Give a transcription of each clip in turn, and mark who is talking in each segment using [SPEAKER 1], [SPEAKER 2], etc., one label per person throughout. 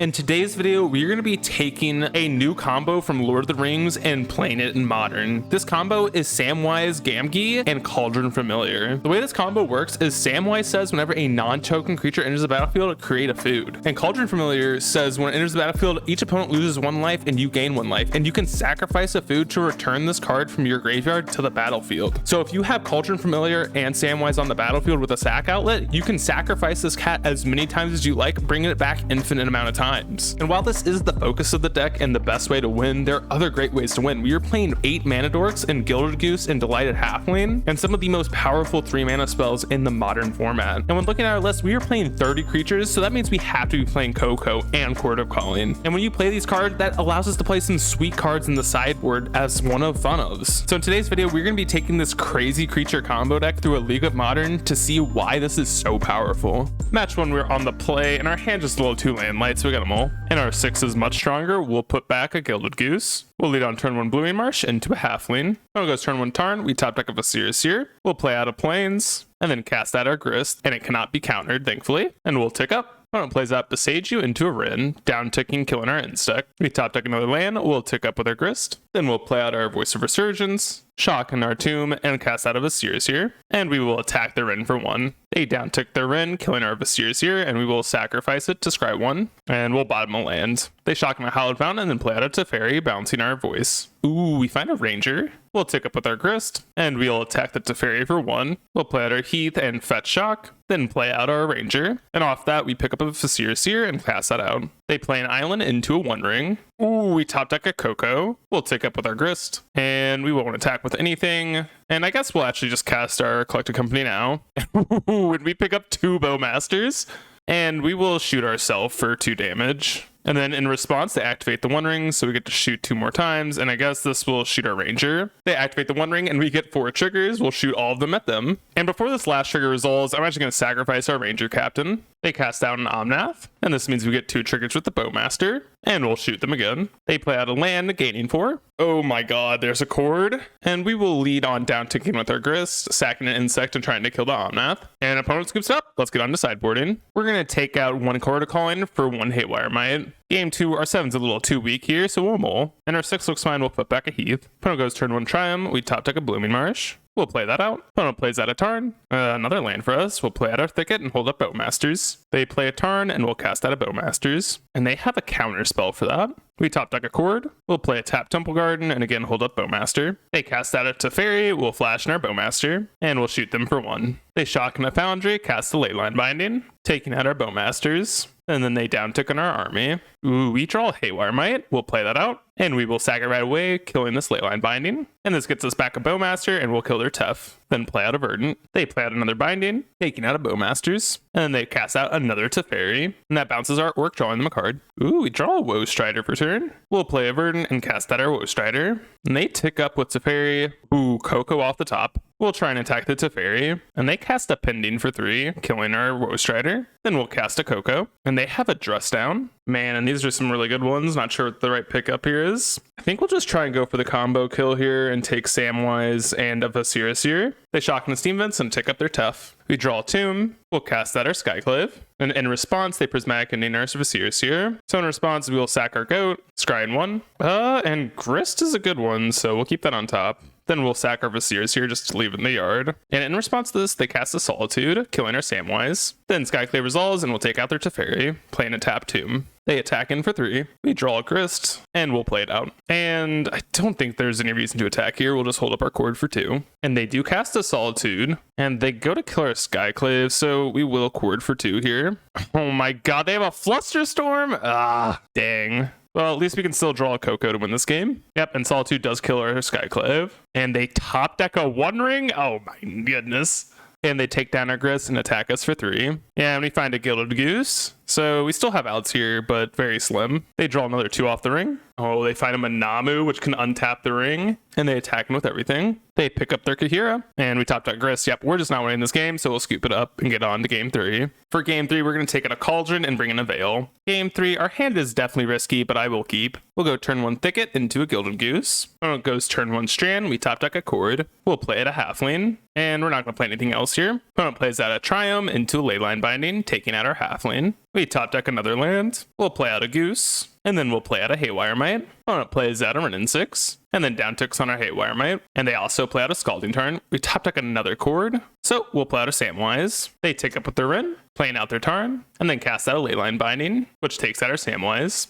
[SPEAKER 1] In today's video, we're going to be taking a new combo from Lord of the Rings and playing it in Modern. This combo is Samwise Gamgee and Cauldron Familiar. The way this combo works is Samwise says whenever a non-token creature enters the battlefield, create a food. And Cauldron Familiar says when it enters the battlefield, each opponent loses 1 life and you gain 1 life. And you can sacrifice a food to return this card from your graveyard to the battlefield. So if you have Cauldron Familiar and Samwise on the battlefield with a sack outlet, you can sacrifice this cat as many times as you like, bringing it back infinite amount of times. And while this is the focus of the deck and the best way to win, there are other great ways to win. We are playing 8 mana dorks and Gilded Goose and Delighted Halfling, and some of the most powerful 3 mana spells in the Modern format. And when looking at our list, we are playing 30 creatures, so that means we have to be playing Coco and Court of Calling. And when you play these cards, that allows us to play some sweet cards in the sideboard as one of fun ofs. So in today's video, we're going to be taking this crazy creature combo deck through a League of Modern to see why this is so powerful. Match 1, we're on the play, and our hand just a little too land-light, so we got them all. And our 6 is much stronger. We'll put back a Gilded Goose. We'll lead on turn 1 Blooming Marsh into a Halfling. When it goes turn 1 Tarn, we top deck a Vasir's here. We'll play out of Plains, and then cast out our Grist, and it cannot be countered, thankfully. And we'll tick up. Opponent plays out Besage You into a Rin, down ticking, killing our Insect. We top deck another land, we'll tick up with our Grist. Then we'll play out our Voice of Resurgence, shock in our Tomb, and cast out of Vasir's here. And we will attack the Rin for 1. They down tick their Rin, killing our Vasir's here, and we will sacrifice it to scry 1. And we'll bottom a land. They shock in our Hallowed Fountain, and then play out a Teferi, bouncing our Voice. Ooh, we find a Ranger. We'll tick up with our Grist, and we'll attack the Teferi for 1. We'll play out our Heath and fetch shock, then play out our Ranger. And off that, we pick up a Vasir's here and pass that out. They play an island into a One Ring. Ooh, we top deck a Coco. We'll tick up with our Grist, and we won't attack with anything. And I guess we'll actually just cast our Collected Company now. And we pick up 2 Bowmasters, and we will shoot ourselves for 2 damage. And then in response, they activate the One Ring, so we get to shoot 2 more times. And I guess this will shoot our Ranger. They activate the One Ring, and we get 4 triggers. We'll shoot all of them at them. And before this last trigger resolves, I'm actually going to sacrifice our Ranger Captain. They cast out an Omnath, and this means we get 2 triggers with the Bowmaster, and we'll shoot them again. They play out a land, gaining 4. Oh my god, there's a Cord. And we will lead on down ticking with our Grist, sacking an Insect and trying to kill the Omnath. And opponent scoops up. Let's get on to sideboarding. We're going to take out 1 Court of Calling for 1 Haywire Might. Game 2, our 7's a little too weak here, so we'll mull. And our 6 looks fine, we'll put back a Heath. Opponent goes turn 1 Triumph, we top deck a Blooming Marsh. We'll play that out. Opponent plays out a Tarn, another land for us. We'll play out our Thicket and hold up Bowmasters. They play a Tarn, and we'll cast out a Bowmasters. And they have a counter spell for that. We top deck a Cord. We'll play a tap Temple Garden, and again hold up Bowmaster. They cast out a Teferi, we'll flash in our Bowmaster, and we'll shoot them for 1. They shock in a Foundry, cast the Leyline Binding, taking out our Bowmasters. And then they down tick on our army. Ooh, we draw Haywire Might. We'll play that out. And we will sack it right away, killing this Leyline Binding. And this gets us back a Bowmaster, and we'll kill their Tef. Then play out a Verdant. They play out another Binding, taking out a Bowmasters. And then they cast out another Teferi. And that bounces our Orc, drawing them a card. Ooh, we draw a Woe Strider for turn. We'll play a Verdant and cast out our Woe Strider. And they tick up with Teferi. Ooh, Coco off the top. We'll try and attack the Teferi, and they cast a Pending for 3, killing our Woe Strider. Then we'll cast a Coco, and they have a Dress Down. Man, and these are some really good ones. Not sure what the right pickup here is. I think we'll just try and go for the combo kill here and take Samwise and a Vasir's here. They shock in the Steam Vents and tick up their Tef. We draw a Tomb. We'll cast out our Skyclave. And in response, they Prismatic and Nurse Vasir's here. So in response, we will sack our Goat, scry in 1. And Grist is a good one, so we'll keep that on top. Then we'll sack our Vasir's here just to leave it in the yard. And in response to this, they cast a Solitude, killing our Samwise. Then Skyclave resolves, and we'll take out their Teferi, playing a tap Tomb. They attack in for 3. We draw a Grist, and we'll play it out. And I don't think there's any reason to attack here. We'll just hold up our Cord for 2. And they do cast a Solitude, and they go to kill our Skyclave, so we will Cord for 2 here. Oh my god, they have a Flusterstorm? Ah, dang. Well, at least we can still draw a Coco to win this game. Yep, and Solitude does kill our Skyclave. And they top deck a One Ring? Oh my goodness. And they take down our Grist and attack us for 3. Yeah, and we find a Gilded Goose. So we still have outs here, but very slim. They draw another 2 off the ring. Oh, they find a Manamu, which can untap the ring. And they attack him with everything. They pick up their Kahira. And we top deck Grist. Yep, we're just not winning this game, so we'll scoop it up and get on to game 3. For game 3, we're going to take out a Cauldron and bring in a Veil. Game 3, our hand is definitely risky, but I will keep. We'll go turn 1 Thicket into a Gilded Goose. When it goes turn 1 Strand, we top deck a Cord. We'll play it a Halfling. And we're not going to play anything else here. Opponent plays out a Triumph into a Leyline Binding, taking out our Halfling. We top deck another land. We'll play out a Goose, and then we'll play out a Haywire Mite. Opponent plays out a Renin 6, and then down ticks on our Haywire Mite, and they also play out a Scalding Tarn. We top deck another Chord, so we'll play out a Samwise. They tick up with their Rin, playing out their Tarn, and then cast out a Leyline Binding, which takes out our Samwise.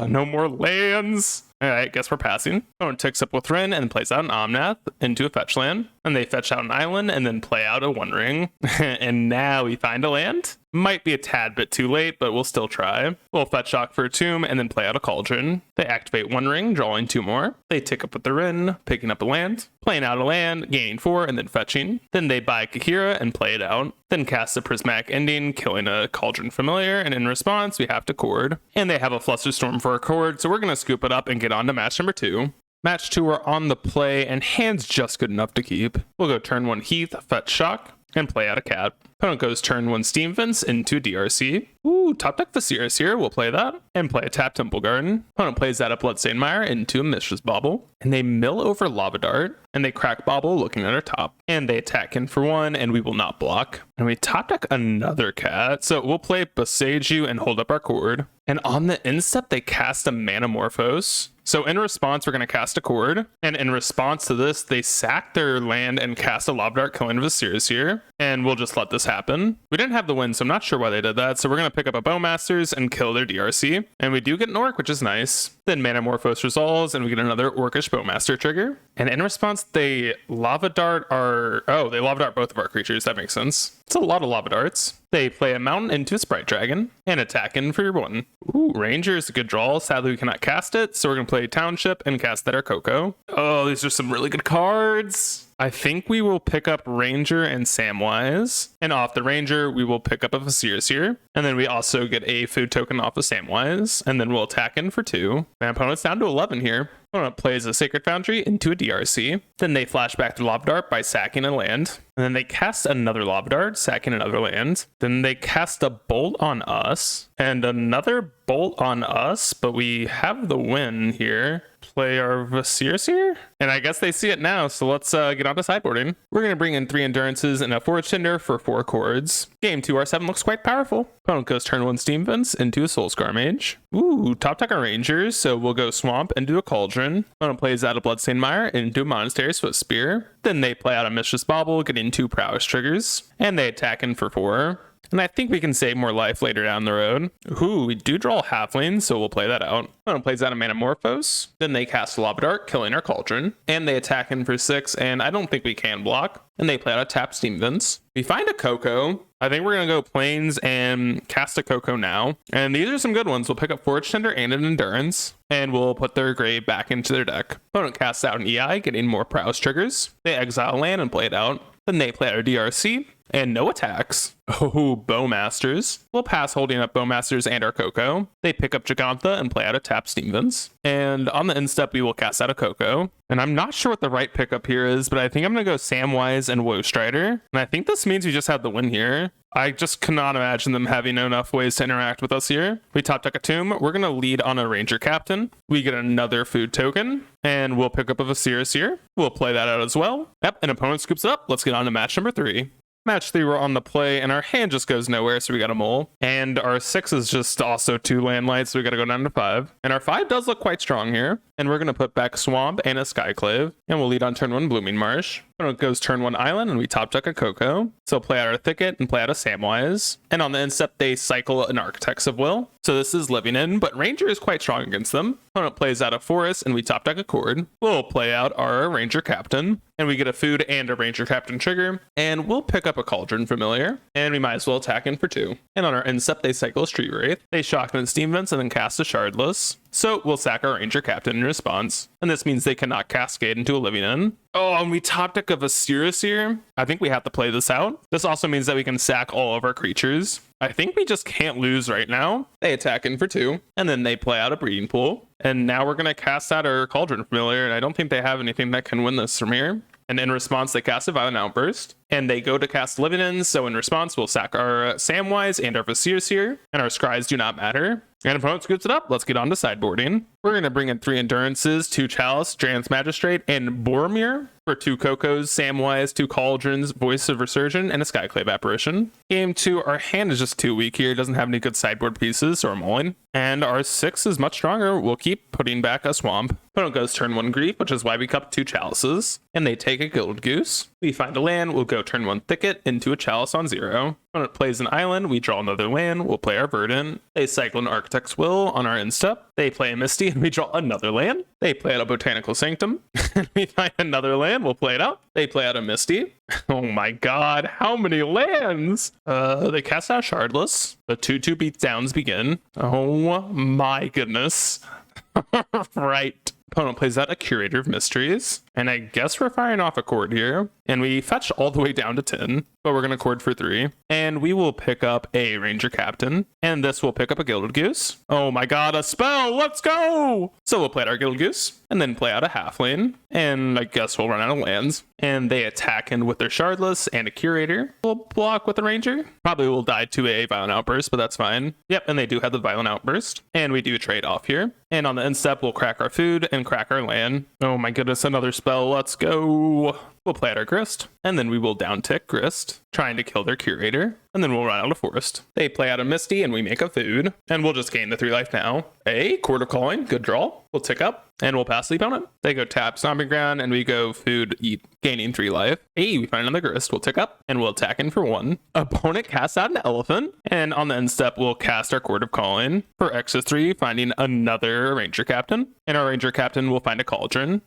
[SPEAKER 1] No more lands. Alright, guess we're passing. Opponent ticks up with Rin and plays out an Omnath into a fetch land. And they fetch out an island and then play out a One Ring. And now we find a land. Might be a tad bit too late, but we'll still try. We'll fetch Shock for a Tomb and then play out a Cauldron. They activate One Ring, drawing 2 more. They tick up with the Rin, picking up a land, playing out a land, gaining 4, and then fetching. Then they buy Kahira and play it out. Then cast a Prismatic Ending, killing a Cauldron Familiar, and in response, we have to Chord. And they have a Flusterstorm for a Chord, so we're going to scoop it up and get on to match number 2. Match 2 are on the play, and hand's just good enough to keep. We'll go turn 1 Heath, fetch Shock, and play out a Cat. Opponent goes turn 1 Steam Fence into DRC. Ooh, top deck Viscera here. We'll play that. And play a tap Temple Garden. Opponent plays that a Bloodstained Mire into a Mistress Bauble. And they mill over Lava Dart. And they crack Bauble looking at our top. And they attack in for 1, and we will not block. And we top deck another Cat. So we'll play Besage You and hold up our Chord. And on the instep, they cast a Manamorphose. So in response, we're going to cast a Chord. And in response to this, they sack their land and cast a Lava Dart, killing Viscera here. And we'll just let this happen. We didn't have the win, so I'm not sure why they did that. So we're going to pick up a Bowmasters and kill their DRC. And we do get an Orc, which is nice. Then Manamorphose resolves, and we get another Orcish Bowmaster trigger. And in response, they Lava Dart they Lava Dart both of our creatures. That makes sense. It's a lot of Lava Darts. They play a Mountain into a Sprite Dragon and attack in for your 1. Ooh, Ranger is a good draw. Sadly, we cannot cast it, so we're going to play Township and cast that our Coco. Oh, these are some really good cards. I think we will pick up Ranger and Samwise. And off the Ranger, we will pick up a Viscera here. And then we also get a food token off of Samwise. And then we'll attack in for 2. My opponent's down to 11 here. Opponent plays a Sacred Foundry into a DRC. Then they flash back to Lava Dart by sacking a land. And then they cast another Lava Dart, sacking another land. Then they cast a Bolt on us. And another Bolt on us. But we have the win here. Play our Viscera here. And I guess they see it now, so let's get on to sideboarding. We're going to bring in 3 Endurances and a Forge Tinder for 4 Chords. Game 2, R7 looks quite powerful. Opponent goes turn 1 Steam Fence into a Soulscar Mage. Ooh, top deck our Rangers, so we'll go Swamp into a Cauldron. Opponent plays out a Bloodstained Mire into a Monastery Swift Spear. Then they play out a Mistress Bauble, getting 2 Prowess triggers. And they attack in for 4. And I think we can save more life later down the road. Ooh, we do draw a Halfling, so we'll play that out. Opponent plays out a Manamorphose. Then they cast Lava Dart, killing our Cauldron. And they attack in for 6, and I don't think we can block. And they play out a tap Steam Vents. We find a Coco. I think we're going to go Plains and cast a Coco now. And these are some good ones. We'll pick up Forge Tender and an Endurance. And we'll put their grave back into their deck. Opponent casts out an EI, getting more Prowess triggers. They exile land and play it out. Then they play out a DRC. And no attacks. Oh, Bowmasters. We'll pass holding up Bowmasters and our Coco. They pick up Gigantha and play out a tap Steam Vents. And on the instep, we will cast out a Coco. And I'm not sure what the right pickup here is, but I think I'm going to go Samwise and Woe Strider. And I think this means we just have the win here. I just cannot imagine them having enough ways to interact with us here. We top deck a Tomb. We're going to lead on a Ranger Captain. We get another food token. And we'll pick up a Viscera here. We'll play that out as well. Yep, an opponent scoops it up. Let's get on to match number 3. Match 3, we're on the play, and our hand just goes nowhere, so we got a Mole. And our 6 is just also 2 land lights, so we got to go down to 5. And our 5 does look quite strong here. And we're going to put back Swamp and a Skyclave. And we'll lead on turn 1 Blooming Marsh. It goes turn 1 Island, and we top deck a Coco. So play out our Thicket and play out a Samwise. And on the instep, they cycle an Architects of Will. So this is living in, but Ranger is quite strong against them. Opponent plays out a Forest, and we top deck a Chord. We'll play out our Ranger Captain. And we get a food and a Ranger Captain trigger. And we'll pick up a Cauldron Familiar. And we might as well attack in for 2. And on our instep, they cycle a Street Wraith. They shock and Steam Vents and then cast a Shardless. So we'll sack our Ranger Captain in response. And this means they cannot Cascade into a Living End. Oh, and we top deck of a Viscera here. I think we have to play this out. This also means that we can sack all of our creatures. I think we just can't lose right now. They attack in for 2. And then they play out a Breeding Pool. And now we're going to cast out our Cauldron Familiar. And I don't think they have anything that can win this from here. And in response, they cast a Violent Outburst. And they go to cast Living Ends. So in response, we'll sack our Samwise and our Viscera here. And our Scries do not matter. And opponent scoops it up. Let's get on to sideboarding. We're going to bring in 3 Endurances, 2 Chalice, Drance Magistrate, and Boromir for 2 Cocos, Samwise, 2 Cauldrons, Voice of Resurgent, and a Skyclave Apparition. Game 2, our hand is just too weak here. It doesn't have any good sideboard pieces, so we're mulling. And our 6 is much stronger. We'll keep putting back a Swamp. Opponent goes turn 1 Grief, which is why we cup 2 Chalices. And they take a Gilded Goose. We find a land. We'll go turn 1 Thicket into a Chalice on 0. Opponent plays an island. We draw another land. We'll play our Verdant. They cycle an Architect's Will on our end step. They play a Misty, and we draw another land. They play out a Botanical Sanctum. We find another land. We'll play it out. They play out a Misty. Oh my god, how many lands? They cast out Shardless. The 2/2 beatdowns begin. Oh my goodness. Right. Opponent plays out a Curator of Mysteries. And I guess we're firing off a chord here. And we fetch all the way down to 10. But we're going to chord for 3. And we will pick up a Ranger Captain. And this will pick up a Gilded Goose. Oh my god, a spell! Let's go! So we'll play out our Gilded Goose. And then play out a Halfling. And I guess we'll run out of lands. And they attack in with their Shardless and a Curator. We'll block with a Ranger. Probably will die to a Violent Outburst, but that's fine. Yep, and they do have the Violent Outburst. And we do trade off here. And on the end step, we'll crack our food and crack our land. Oh my goodness, another spell. Let's go. We'll play out our Grist, and then we will downtick Grist, trying to kill their Curator, and then we'll run out of Forest. They play out a Misty, and we make a food, and we'll just gain the 3 life now. A Court of Calling, good draw. We'll tick up, and we'll pass the opponent. They go tap Stomping Ground, and we go food, eat, gaining 3 life. A we find another Grist, we'll tick up, and we'll attack in for 1. Opponent casts out an Elephant, and on the end step, we'll cast our Court of Calling. For X is 3, finding another Ranger Captain, and our Ranger Captain will find a Cauldron.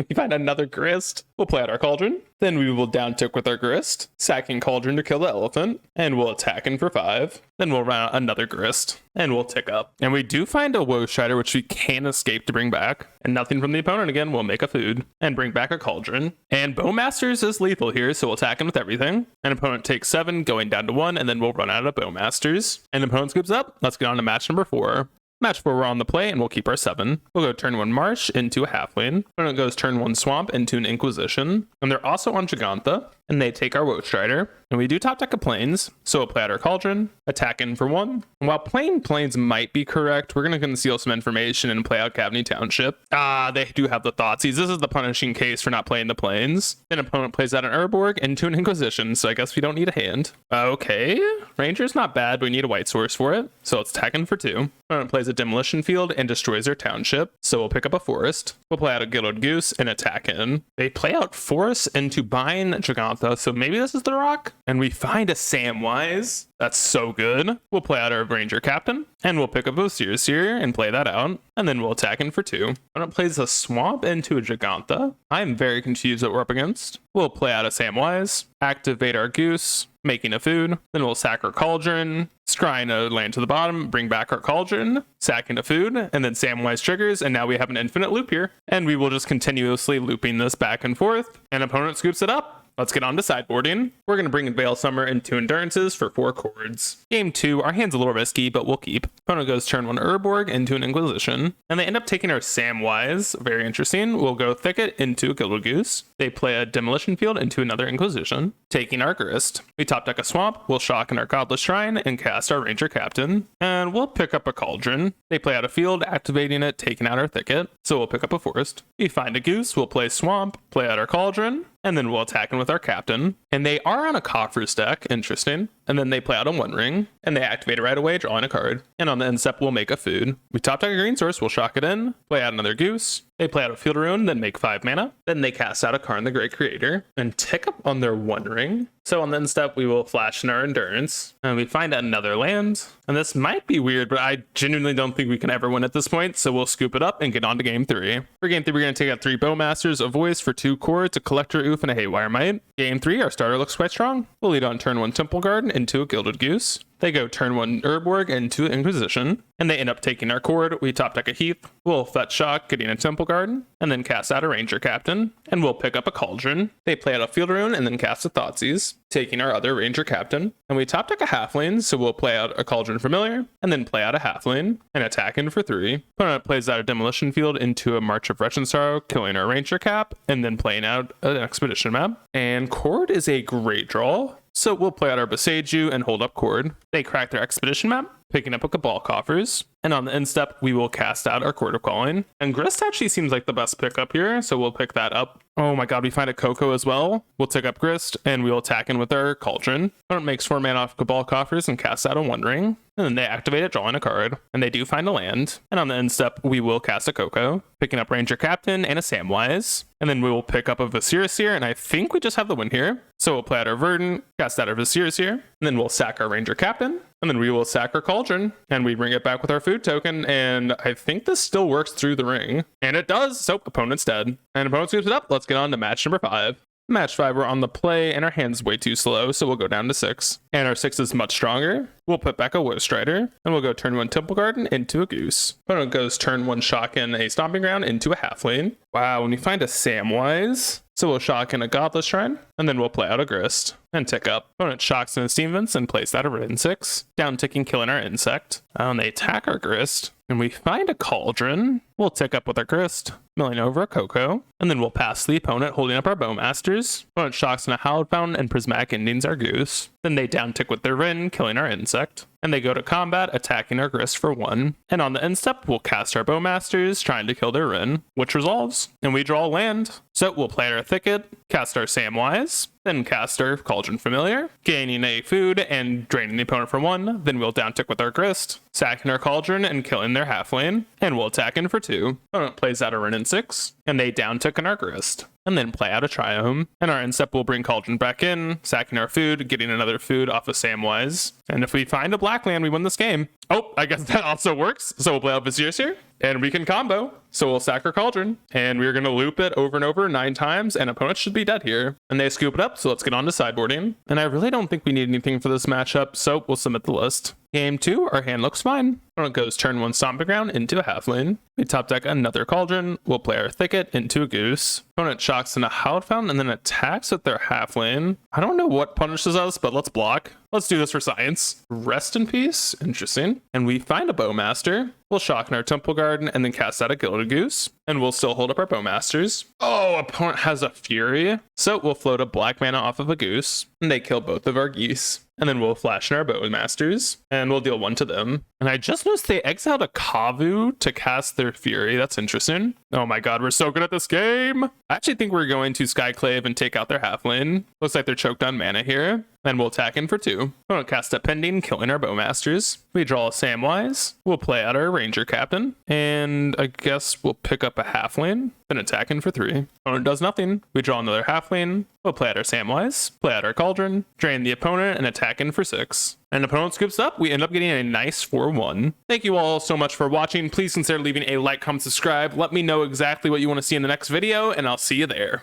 [SPEAKER 1] We find another Grist. We'll play out our Cauldron. Then we will downtick with our Grist, sacking Cauldron to kill the Elephant, and we'll attack in for 5. Then we'll run out another Grist, and we'll tick up. And we do find a Woe Strider, which we can't escape to bring back. And nothing from the opponent again, we'll make a food, and bring back a Cauldron. And Bowmasters is lethal here, so we'll attack in with everything. And opponent takes 7, going down to 1, and then we'll run out of Bowmasters. And opponent scoops up. Let's get on to match number 4. Match 4, we're on the play, and we'll keep our 7. We'll go turn 1 Marsh into a Halfling. Opponent goes turn 1 Swamp into an Inquisition. And they're also on Giganta, and they take our Woe Strider. And we do top deck of Plains, so we'll play out our Cauldron, attack in for 1. And while playing Plains might be correct, we're going to conceal some information and play out Cavney Township. They do have the Thoughtseize. This is the punishing case for not playing the Plains. Then opponent plays out an Urborg into an Inquisition, so I guess we don't need a hand. Okay, Ranger's not bad, but we need a white source for it. So let's attack in for 2. Opponent plays a Demolition Field and destroys their township, so we'll pick up a Forest. We'll play out a Gilded Goose and attack in. They play out Forest into buying Giganta, so maybe this is the rock? And we find a Samwise. That's so good. We'll play out our Ranger Captain, and we'll pick up a Seer and play that out, and then we'll attack in for 2. Opponent plays a Swamp into a Giganta. I'm very confused what we're up against. We'll play out a Samwise, activate our Goose, making a food, then we'll sack our Cauldron, scrying a land to the bottom, bring back our Cauldron, sacking a food, and then Samwise triggers, and now we have an infinite loop here. And we will just continuously looping this back and forth, and opponent scoops it up. Let's get on to sideboarding. We're going to bring in Veil Summer and 2 Endurances for 4 chords. Game 2, our hand's a little risky, but we'll keep. Opponent goes turn 1 Urborg into an Inquisition, and they end up taking our Samwise. Very interesting. We'll go Thicket into a Gilded Goose. They play a Demolition Field into another Inquisition, taking our Grist. We top deck a Swamp, we'll shock in our Godless Shrine, and cast our Ranger Captain, and we'll pick up a Cauldron. They play out a field, activating it, taking out our Thicket, so we'll pick up a Forest. We find a Goose, we'll play Swamp, play out our Cauldron, and then we'll attack in with our Captain. And they are on a Coffers deck, interesting. And then they play out a One Ring, and they activate it right away, drawing a card. And on the end step, we'll make a food. We top deck a green source, we'll shock it in, play out another Goose. They play out a Field Rune, then make 5 mana. Then they cast out a Karn the Great Creator, and tick up on their One Ring. So on the end step, we will flash in our Endurance, and we find another land. And this might be weird, but I genuinely don't think we can ever win at this point, so we'll scoop it up and get on to game 3. For game 3, we're going to take out 3 Bowmasters, a Voice for 2 chords, a Collector Oof, and a Haywire Might. Game 3, our starter looks quite strong. We'll lead on turn 1 Temple Garden into a Gilded Goose. They go turn 1 Urborg into Inquisition, and they end up taking our chord. We top deck a Heath, we'll fetch shock, getting a Temple Garden, and then cast out a Ranger Captain, and we'll pick up a Cauldron. They play out a Field Rune and then cast a Thoughtseize, taking our other Ranger Captain, and we top deck a Halfling, so we'll play out a Cauldron Familiar, and then play out a Halfling, and attack in for 3. Opponent plays out a Demolition Field into a March of Wretch and Sorrow, killing our Ranger Cap, and then playing out an Expedition map. And chord is a great draw. So we'll play out our Beseiju and hold up chord. They crack their Expedition map, picking up a Cabal Coffers. And on the end step, we will cast out our Court of Calling. And Grist actually seems like the best pick up here, so we'll pick that up. Oh my god, we find a Coco as well. We'll take up Grist, and we'll attack in with our Cauldron. Opponent makes 4 mana off Cabal Coffers and casts out a One Ring. And then they activate it, drawing a card. And they do find a land. And on the end step, we will cast a Coco, picking up Ranger Captain and a Samwise. And then we will pick up a Viserys here, and I think we just have the win here. So we'll play out our Verdant, cast out our Viserys here, and then we'll sack our Ranger Captain, and then we will sack our Cauldron, and we bring it back with our food token, and I think this still works through the ring. And it does, so opponent's dead. And opponent scoops it up. Let's get on to match number 5. Match 5, we're on the play, and our hand's way too slow, so we'll go down to 6. And our 6 is much stronger. We'll put back a Woe Strider, and we'll go turn 1 Temple Garden into a Goose. Opponent goes turn 1 Shock in a Stomping Ground into a Halfling. Wow, when we find a Samwise, so we'll shock in a Godless Shrine, and then we'll play out a Grist and tick up. Opponent shocks in a Steam Vents and plays that over in 6. Down ticking, killing our Insect. And they attack our Grist, and we find a Cauldron. We'll tick up with our Grist, milling over a Coco, and then we'll pass the opponent, holding up our Bowmasters. Opponent shocks in a Hallowed Fountain and Prismatic Endings our Goose. Then they down tick with their Rin, killing our Insect. And they go to combat, attacking our Grist for 1. And on the end step, we'll cast our Bowmasters, trying to kill their Rin, which resolves, and we draw land. So we'll play our Thicket, cast our Samwise, then cast our Cauldron Familiar, gaining a food and draining the opponent for 1. Then we'll down tick with our Grist, sacking our Cauldron and killing their Halfling, and we'll attack in for 2. Opponent plays out a Rin in 6, and they down tick in our Grist. And then play out a Triome. And our end step will bring Cauldron back in, sacking our food, getting another food off of Samwise. And if we find a black land, we win this game. Oh, I guess that also works. So we'll play out Viserys here, and we can combo. So we'll sack our Cauldron, and we're going to loop it over and over 9 times, and opponents should be dead here. And they scoop it up, so let's get on to sideboarding. And I really don't think we need anything for this matchup, so we'll submit the list. Game 2, our hand looks fine. Opponent goes turn 1 Stomping Ground into a Halfling. We top deck another Cauldron. We'll play our Thicket into a Goose. Opponent shocks in a Hallowed Fountain and then attacks with their Halfling. I don't know what punishes us, but let's block. Let's do this for science. Rest in peace. Interesting. And we find a Bowmaster. We'll shock in our Temple Garden and then cast out a Gilded Goose. And we'll still hold up our Bowmasters. Oh, opponent has a Fury. So we'll float a black mana off of a Goose. And they kill both of our geese. And then we'll flash in our Bowmasters. And we'll deal 1 to them. And I just noticed they exiled a Kavu to cast their Fury. That's interesting. Oh my god, we're so good at this game. I actually think we're going to Skyclave and take out their Halfling. Looks like they're choked on mana here. Then we'll attack in for 2. We'll cast a Pending, killing our Bowmasters. We draw a Samwise. We'll play out our Ranger Captain. And I guess we'll pick up a Halfling. Then attack in for 3. Opponent does nothing. We draw another Halfling. We'll play out our Samwise. Play out our Cauldron. Drain the opponent and attack in for 6. And opponent scoops up. We end up getting a nice 4-1. Thank you all so much for watching. Please consider leaving a like, comment, subscribe. Let me know exactly what you want to see in the next video, and I'll see you there.